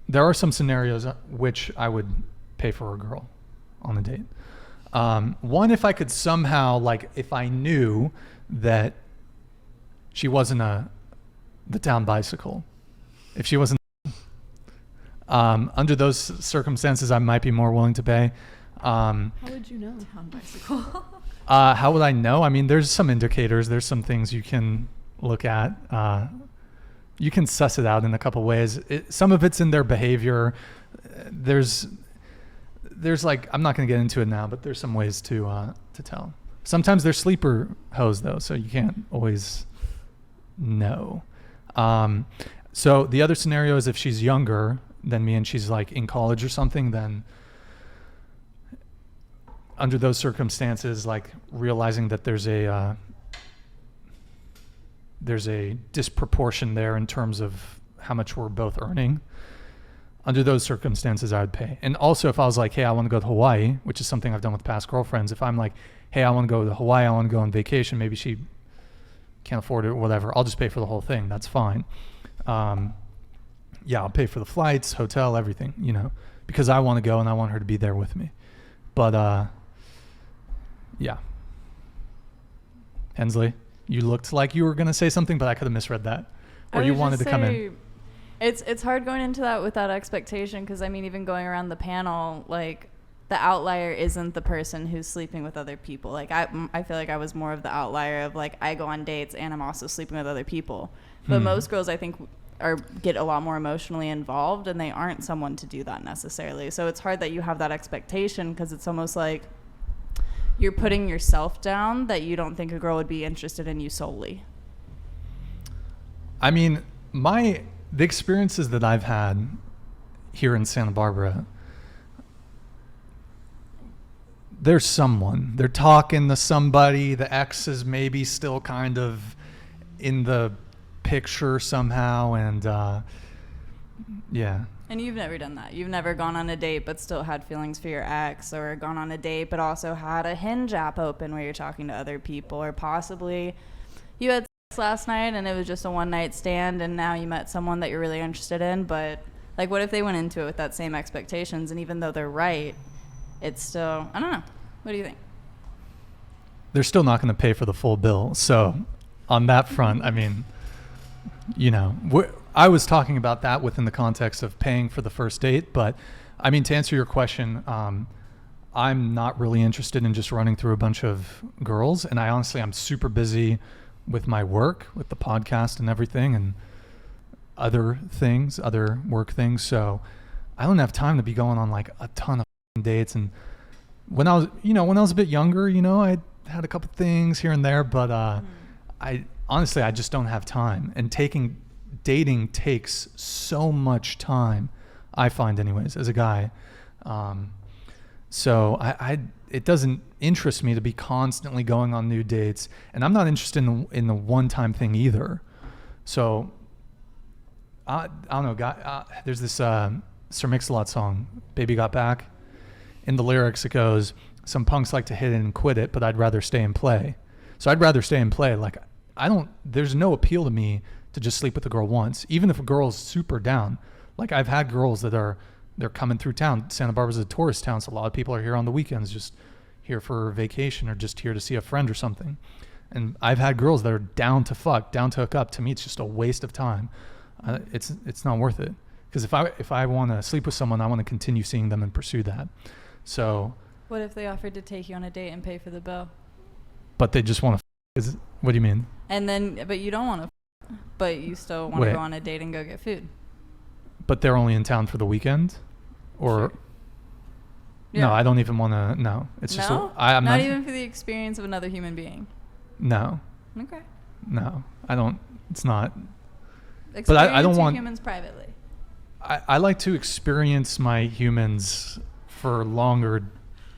there are some scenarios which I would pay for a girl on a date. One, if I could somehow, like, if I knew that she wasn't the town bicycle, if she wasn't, under those circumstances, I might be more willing to pay. How would you know? Town bicycle. How would I know? I mean, there's some indicators. There's some things you can look at. You can suss it out in a couple ways. Some of it's in their behavior. There's like, I'm not going to get into it now, but there's some ways to tell. Sometimes they're sleeper hoes though, so you can't always know. So the other scenario is if she's younger than me and she's like in college or something, then under those circumstances, like realizing that there's a disproportion there in terms of how much we're both earning. Under those circumstances, I would pay. And also if I was like, hey, I want to go to Hawaii, which is something I've done with past girlfriends. If I'm like, hey, I want to go to Hawaii, I want to go on vacation, maybe she can't afford it or whatever, I'll just pay for the whole thing. That's fine. Yeah, I'll pay for the flights, hotel, everything, you know, because I want to go and I want her to be there with me. But yeah. Hensley, you looked like you were going to say something, but I could have misread that. Or you wanted to come in. It's hard going into that with that expectation, because I mean, even going around the panel, like the outlier isn't the person who's sleeping with other people. Like I feel like I was more of the outlier of like, I go on dates and I'm also sleeping with other people. But most girls, I think, get a lot more emotionally involved, and they aren't someone to do that necessarily. So it's hard that you have that expectation, because it's almost like you're putting yourself down that you don't think a girl would be interested in you solely. I mean, the experiences that I've had here in Santa Barbara, there's someone. They're talking to somebody. The ex is maybe still kind of in the picture somehow, and yeah. And you've never done that. You've never gone on a date but still had feelings for your ex, or gone on a date but also had a Hinge app open where you're talking to other people, or possibly you had sex last night and it was just a one-night stand and now you met someone that you're really interested in. But like, what if they went into it with that same expectations, and even though they're right, it's still, I don't know. What do you think? They're still not going to pay for the full bill. So on that front, I mean, you know, I was talking about that within the context of paying for the first date. But I mean, to answer your question, I'm not really interested in just running through a bunch of girls. And I'm super busy with my work, with the podcast and everything, and other work things. So I don't have time to be going on like a ton of dates. And when I was a bit younger, you know, I had a couple things here and there, but I just don't have time. And dating takes so much time, I find anyways, as a guy. So it doesn't interest me to be constantly going on new dates, and I'm not interested in the one-time thing either. So I don't know, there's this Sir Mix-a-Lot song, Baby Got Back. In the lyrics it goes, some punks like to hit it and quit it, but I'd rather stay and play. So I'd rather stay and play. Like, there's no appeal to me to just sleep with a girl once, even if a girl's super down. Like, I've had girls that they're coming through town. Santa Barbara's a tourist town, so a lot of people are here on the weekends, just here for vacation or just here to see a friend or something. And I've had girls that are down to fuck, down to hook up. To me, it's just a waste of time. It's not worth it. Because if I want to sleep with someone, I want to continue seeing them and pursue that. So. What if they offered to take you on a date and pay for the bill? But they just want to. What do you mean? But you don't want to. But you still want to go on a date and go get food. But they're only in town for the weekend, or. Sure. Yeah. No, I don't even want to. No, it's just. I'm not even for the experience of another human being. No. Okay. No, I don't. It's not. Experience but I don't want humans privately. I like to experience my humans for longer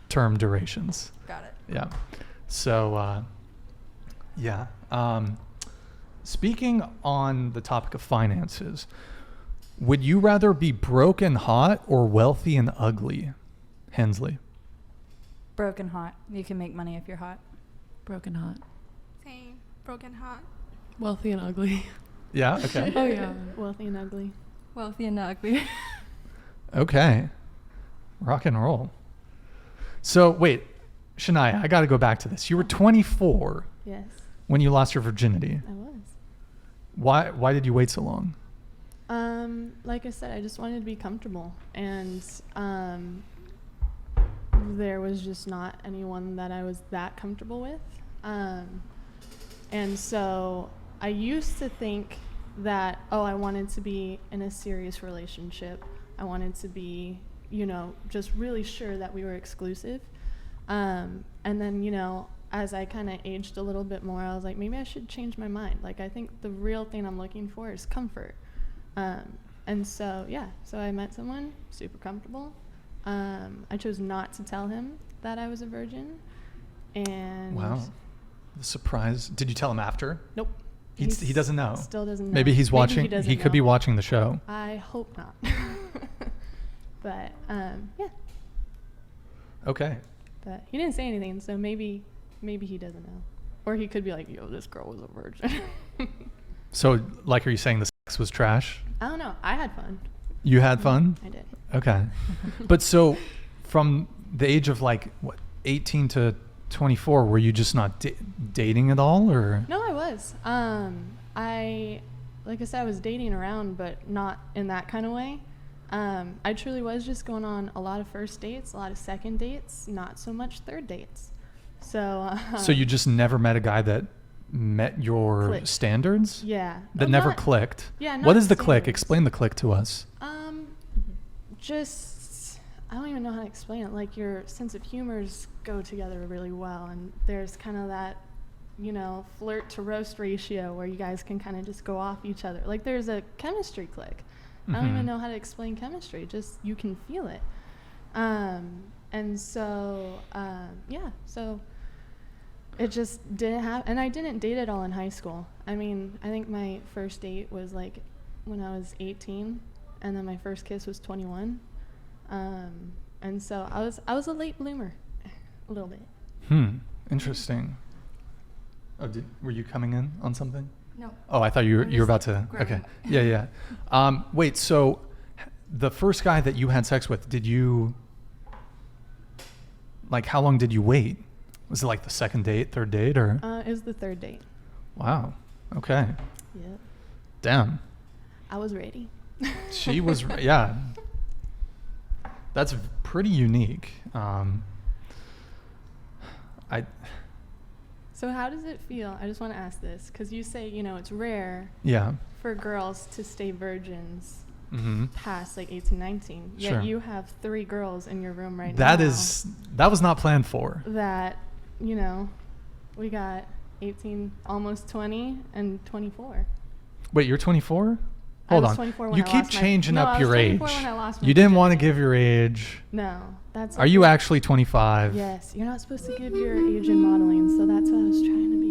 term durations. Got it. Yeah. So, yeah. Speaking on the topic of finances, would you rather be broke and hot or wealthy and ugly, Hensley? Broken hot. You can make money if you're hot. Broken hot. Same. Broken hot. Wealthy and ugly. Yeah, okay. Oh, yeah. Wealthy and ugly. Wealthy and ugly. Okay. Rock and roll. So wait, Shania, I got to go back to this. You were 24 Yes, when you lost your virginity. I was. Why did you wait so long? Like I said, I just wanted to be comfortable, and there was just not anyone that I was that comfortable with. And so I used to think that, I wanted to be in a serious relationship. I wanted to be, just really sure that we were exclusive. And then, as I kind of aged a little bit more, I was like, maybe I should change my mind. Like, I think the real thing I'm looking for is comfort. And so, so I met someone super comfortable. I chose not to tell him that I was a virgin. And Wow. The surprise. Did you tell him after? Nope. He doesn't know. Still doesn't know. Maybe he's watching. Maybe He could be watching the show. I hope not. But yeah. Okay. But he didn't say anything, so maybe he doesn't know. Or he could be like, yo, this girl was a virgin. So, like, are you saying the sex was trash? I don't know. I had fun. You had fun? I did. Okay. But so, from the age of 18 to 24, were you just not dating at all, or? No, I was. Like I said, I was dating around, but not in that kind of way. I truly was just going on a lot of first dates, a lot of second dates, not so much third dates. So. So you just never met a guy that met your clicked. standards? Yeah. That Well, never not- clicked? Yeah. What not is the click? standards. Explain the click to us. Just, I don't even know how to explain it. Like, your sense of humors go together really well, and there's kind of that, flirt to roast ratio where you guys can kind of just go off each other. Like, there's a chemistry click. I don't even know how to explain chemistry. Just, you can feel it. And so, so it just didn't happen. And I didn't date at all in high school. I mean, I think my first date was when I was 18, and then my first kiss was 21. And so I was a late bloomer, a little bit. Interesting. Oh, were you coming in on something? No. Oh, I thought you were about to. grabbing Okay. Yeah. Wait. So, the first guy that you had sex with, did you? How long did you wait? Was it the second date, third date, or? It was the third date. Wow. Okay. Yep. Damn. I was ready. She was. Yeah. That's pretty unique. So how does it feel? I just want to ask this, because you say, it's rare Yeah. for girls to stay virgins Mm-hmm. past 18, 19. Yet Sure. you have 3 girls in your room right That now. that was not planned for. That, we got 18, almost 20, and 24. Wait, you're 24? I Hold was on. 24 when You I keep lost my- changing No, up I was your 24 age. when I lost my You didn't want to virginity. give your age. No, that's. Are you actually 25? Yes, you're not supposed to give your age in modeling, so that's what I was trying to be.